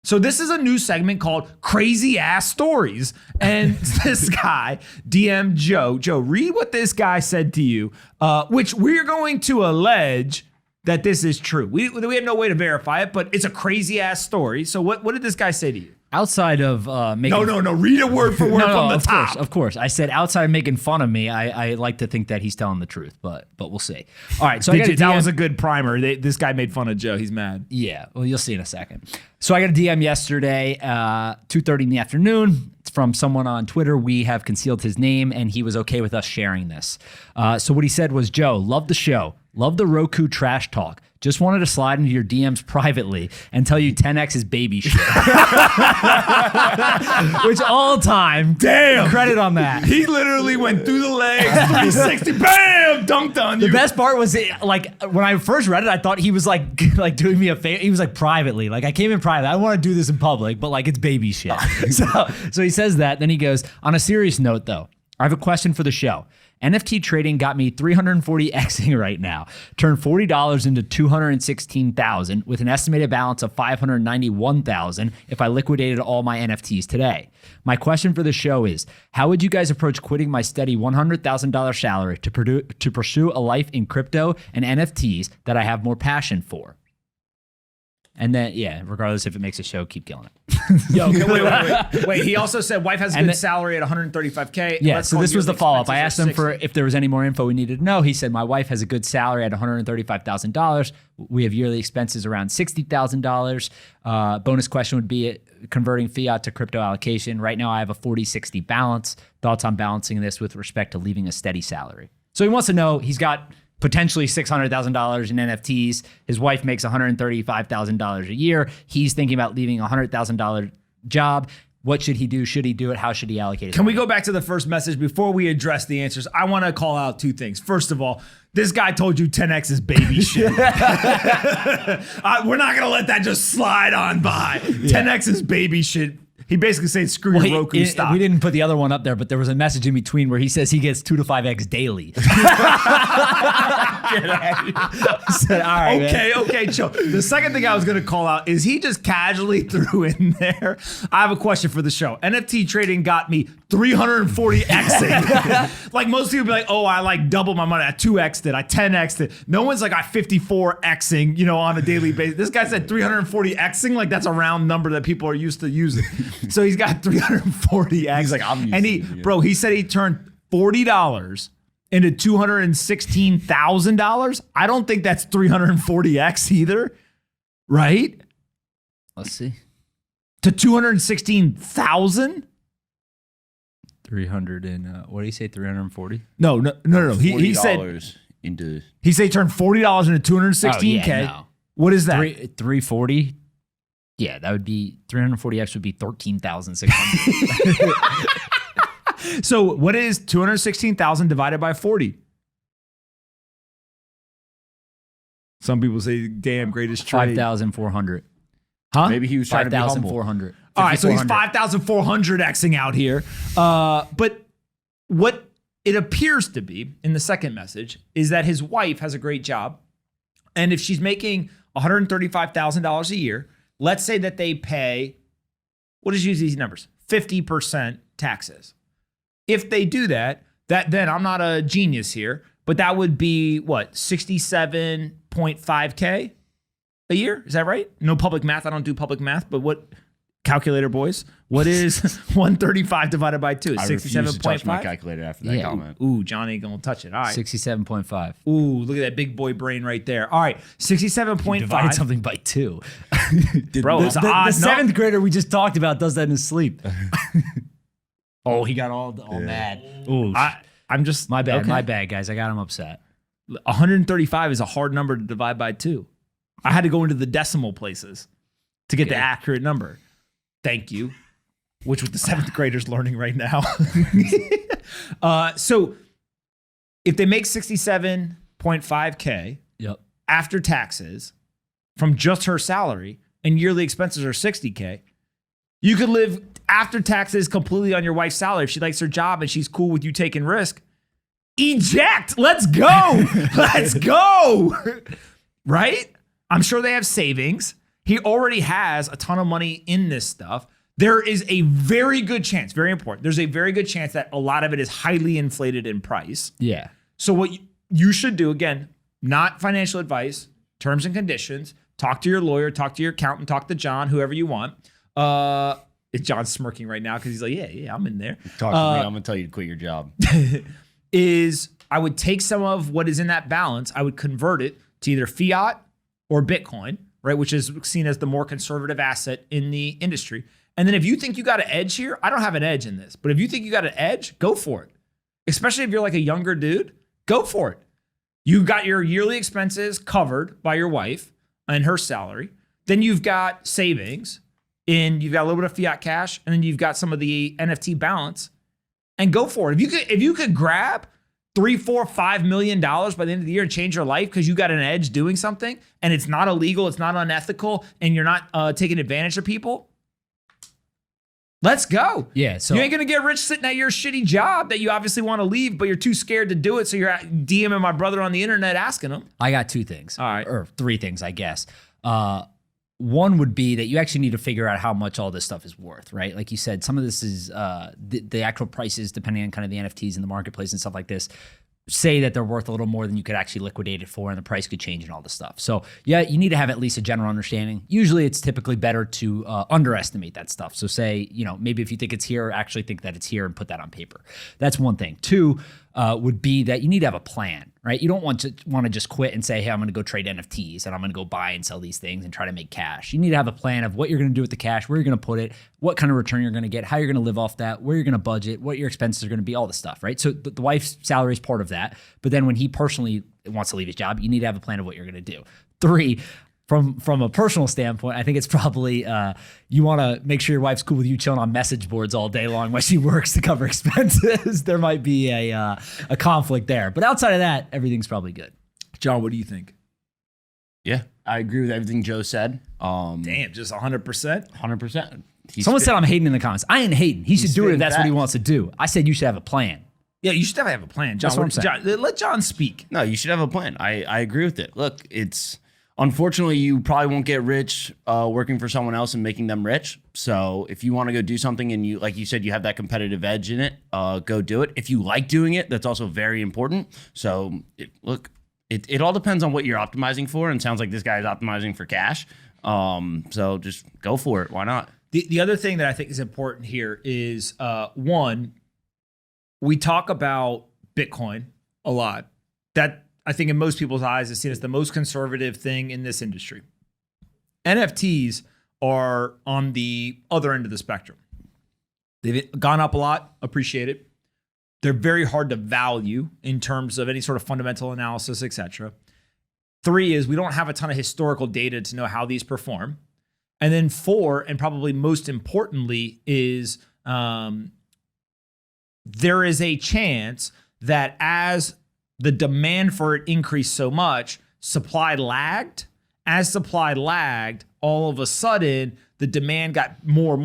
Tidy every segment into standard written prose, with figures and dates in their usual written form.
So this is a new segment called Crazy Ass Stories. And this guy, DM Joe. Joe, read what this guy said to you, which we're going to allege that this is true. We have no way to verify it, but it's a crazy ass story. So what did this guy say to you? Outside of making... No. Read it word for word from the top. Of course. I said outside of making fun of me, I like to think that he's telling the truth, but we'll see. All right, so that was a good primer. This guy made fun of Joe. He's mad. Yeah, well, you'll see in a second. So I got a DM yesterday, 2:30 in the afternoon. It's from someone on Twitter. We have concealed his name, and he was okay with us sharing this. So what he said was, Joe, love the show. Love the Roku trash talk. Just wanted to slide into your DMs privately and tell you 10X is baby shit. Which all time, damn, credit on that. He literally went through the legs, 360, bam, dunked on you. The best part was, like, when I first read it, I thought he was like doing me a favor. He was like privately, like I came in private. I don't want to do this in public, but like it's baby shit. So he says that. Then he goes, on a serious note though, I have a question for the show. NFT trading got me 340xing right now. Turned $40 into $216,000 with an estimated balance of $591,000 if I liquidated all my NFTs today. My question for the show is, how would you guys approach quitting my steady $100,000 salary to pursue a life in crypto and NFTs that I have more passion for? And then, yeah, regardless if it makes a show, keep killing it. Yo, okay, wait. He also said wife has a good salary at $135K. Yeah, so this was the follow-up. I asked him for if there was any more info we needed to know. He said, my wife has a good salary at $135,000. We have yearly expenses around $60,000. Bonus question would be converting fiat to crypto allocation. Right now, I have a 40-60 balance. Thoughts on balancing this with respect to leaving a steady salary? So he wants to know, he's got potentially $600,000 in NFTs. His wife makes $135,000 a year. He's thinking about leaving a $100,000 job. What should he do? Should he do it? How should he allocate it? Can we go back to the first message before we address the answers? I want to call out two things. First of all, this guy told you 10X is baby shit. We're not going to let that just slide on by. Yeah. 10X is baby shit. He basically said, screw your Roku stock. We didn't put the other one up there, but there was a message in between where he says he gets 2 to 5X daily. Get out of here. Said, all right, okay, chill. The second thing I was going to call out is he just casually threw in there, I have a question for the show. NFT trading got me 340Xing. Like most people be like, oh, I like double my money. I 2X'd it. I 10X'd it. No one's like, I 54Xing, on a daily basis. This guy said 340Xing. Like that's a round number that people are used to using. So he's got 340X. He's like, I'm used to it. Bro, he said he turned $40 into $216,000. I don't think that's 340X either. Right? Let's see. To 216,000? 300 and what did he say? 340? No. He said into. He said he turned $40 into 216K. Yeah, no. What is that? 340. Yeah, that would be 340X would be 13,600. So what is 216,000 divided by 40? Some people say, damn, greatest trade. 5,400. Huh? Maybe he was trying to be humble. 5,400. All right, so he's 5,400 Xing out here. But what it appears to be in the second message is that his wife has a great job. And if she's making $135,000 a year, let's say that they pay, we'll just use these numbers, 50% taxes. If they do that, then I'm not a genius here, but that would be what, 67.5K a year? Is that right? No public math. I don't do public math, but what, calculator boys, what is 135 divided by 2? 67.5? Touch my calculator after that comment. Ooh, Johnny ain't gonna touch it. All right. 67.5. Ooh, look at that big boy brain right there. All right, 67.5. Divided something by 2. Bro, it's odd. The seventh grader we just talked about does that in his sleep. Oh, he got all mad. Ooh, I'm just my bad. Okay. My bad, guys. I got him upset. 135 is a hard number to divide by 2. I had to go into the decimal places to get the accurate number. Thank you. Which what the seventh graders learning right now. So if they make 67.5K after taxes from just her salary and yearly expenses are 60K, you could live after taxes completely on your wife's salary. If she likes her job and she's cool with you taking risk, eject. Let's go. Let's go. Right? I'm sure they have savings. He already has a ton of money in this stuff. There is a very good chance, very important, there's a very good chance that a lot of it is highly inflated in price. Yeah. So what you should do, again, not financial advice, terms and conditions, talk to your lawyer, talk to your accountant, talk to John, whoever you want. John's smirking right now because he's like, yeah, I'm in there. Talk to me. I'm going to tell you to quit your job. Is I would take some of what is in that balance, I would convert it to either fiat or Bitcoin, right, which is seen as the more conservative asset in the industry. And then if you think you got an edge here, I don't have an edge in this, but if you think you got an edge, go for it. Especially if you're like a younger dude, go for it. You got your yearly expenses covered by your wife and her salary. Then you've got savings, and you've got a little bit of fiat cash, and then you've got some of the NFT balance, and go for it. If you could grab $3, $4, $5 million by the end of the year and change your life because you got an edge doing something, and it's not illegal, it's not unethical, and you're not taking advantage of people, let's go. Yeah. So you ain't gonna get rich sitting at your shitty job that you obviously want to leave, but you're too scared to do it. So you're DMing my brother on the internet asking him. I got 2 things. All right. Or 3 things, I guess. One would be that you actually need to figure out how much all this stuff is worth, right? Like you said, some of this is the actual prices, depending on kind of the NFTs in the marketplace and stuff like this, say that they're worth a little more than you could actually liquidate it for, and the price could change and all this stuff. So yeah, you need to have at least a general understanding. Usually it's typically better to underestimate that stuff. So say, maybe if you think it's here, actually think that it's here and put that on paper. That's one thing. 2 would be that you need to have a plan, right? You don't want to just quit and say, hey, I'm going to go trade NFTs and I'm going to go buy and sell these things and try to make cash. You need to have a plan of what you're going to do with the cash, where you're going to put it, what kind of return you're going to get, how you're going to live off that, where you're going to budget, what your expenses are going to be, all the stuff, right? So the wife's salary is part of that. But then when he personally wants to leave his job, you need to have a plan of what you're going to do. 3, from a personal standpoint, I think it's probably you want to make sure your wife's cool with you chilling on message boards all day long while she works to cover expenses. There might be a conflict there, but outside of that, everything's probably good. John, what do you think? Yeah, I agree with everything Joe said. Damn, just 100%. 100%. Someone said I'm hating in the comments. I ain't hating. He should do it if that's what he wants to do. I said you should have a plan. Yeah, you should definitely have a plan. John, That's what I'm saying. John, let John speak. No, you should have a plan. I agree with it. Look, unfortunately, you probably won't get rich working for someone else and making them rich. So if you want to go do something and you, like you said, you have that competitive edge in it, go do it. If you like doing it, that's also very important. So it all depends on what you're optimizing for. And it sounds like this guy is optimizing for cash. So just go for it. Why not? The other thing that I think is important here is one, we talk about Bitcoin a lot. That I think in most people's eyes is seen as the most conservative thing in this industry. NFTs are on the other end of the spectrum. They've gone up a lot, appreciated. They're very hard to value in terms of any sort of fundamental analysis, etc. 3 is we don't have a ton of historical data to know how these perform. And then 4, and probably most importantly, is there is a chance that as the demand for it increased so much, supply lagged. As supply lagged, all of a sudden, the demand got more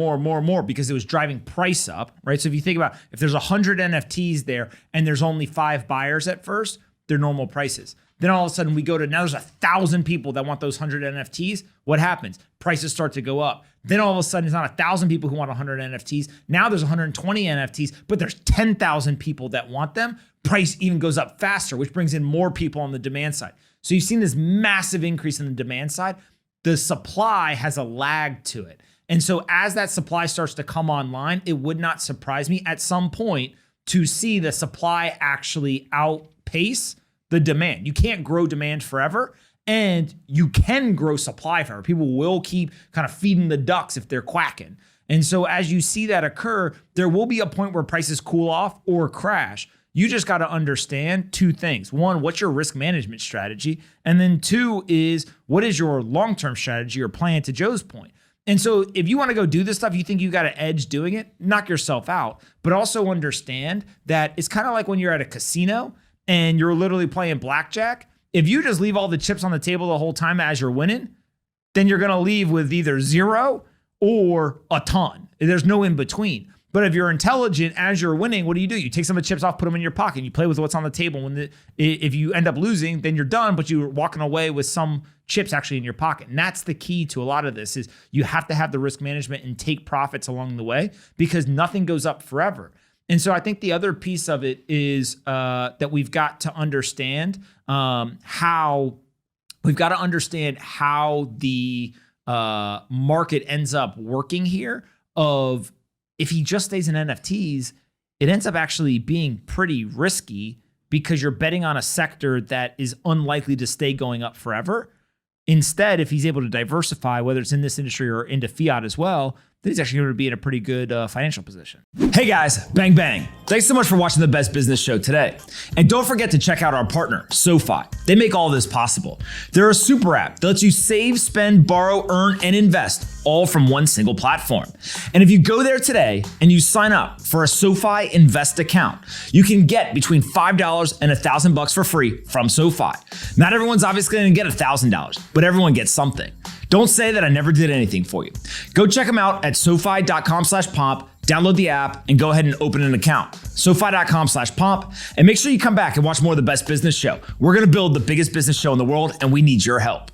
because it was driving price up, right? So if you think about, if there's 100 NFTs there and there's only 5 buyers at first, they're normal prices. Then all of a sudden we go to, now there's 1,000 people that want those 100 NFTs. What happens? Prices start to go up. Then all of a sudden it's not 1,000 people who want 100 NFTs. Now there's 120 NFTs, but there's 10,000 people that want them. Price even goes up faster, which brings in more people on the demand side. So you've seen this massive increase in the demand side. The supply has a lag to it. And so as that supply starts to come online, it would not surprise me at some point to see the supply actually outpace the demand. You can't grow demand forever, and you can grow supply forever. People will keep kind of feeding the ducks if they're quacking. And so as you see that occur, there will be a point where prices cool off or crash. You just got to understand 2 things. 1, what's your risk management strategy? And then 2 is, what is your long-term strategy or plan, to Joe's point? And so if you want to go do this stuff, you think you got an edge doing it, knock yourself out. But also understand that it's kind of like when you're at a casino and you're literally playing blackjack. If you just leave all the chips on the table the whole time as you're winning, then you're going to leave with either 0 or a ton. There's no in between. But if you're intelligent, as you're winning, what do? You take some of the chips off, put them in your pocket. You play with what's on the table. If you end up losing, then you're done, but you're walking away with some chips actually in your pocket. And that's the key to a lot of this is you have to have the risk management and take profits along the way because nothing goes up forever. And so I think the other piece of it is that we've got to understand how the market ends up working here. Of if he just stays in NFTs, it ends up actually being pretty risky because you're betting on a sector that is unlikely to stay going up forever. Instead, if he's able to diversify, whether it's in this industry or into fiat as well, then he's actually going to be in a pretty good financial position. Hey guys, bang, bang. Thanks so much for watching the Best Business Show today. And don't forget to check out our partner, SoFi. They make all this possible. They're a super app that lets you save, spend, borrow, earn, and invest all from one single platform. And if you go there today and you sign up for a SoFi Invest account, you can get between $5 and $1,000 for free from SoFi. Not everyone's obviously going to get $1,000, but everyone gets something. Don't say that I never did anything for you. Go check them out at SoFi.com/pomp, download the app, and go ahead and open an account. SoFi.com/pomp, and make sure you come back and watch more of the Best Business Show. We're going to build the biggest business show in the world, and we need your help.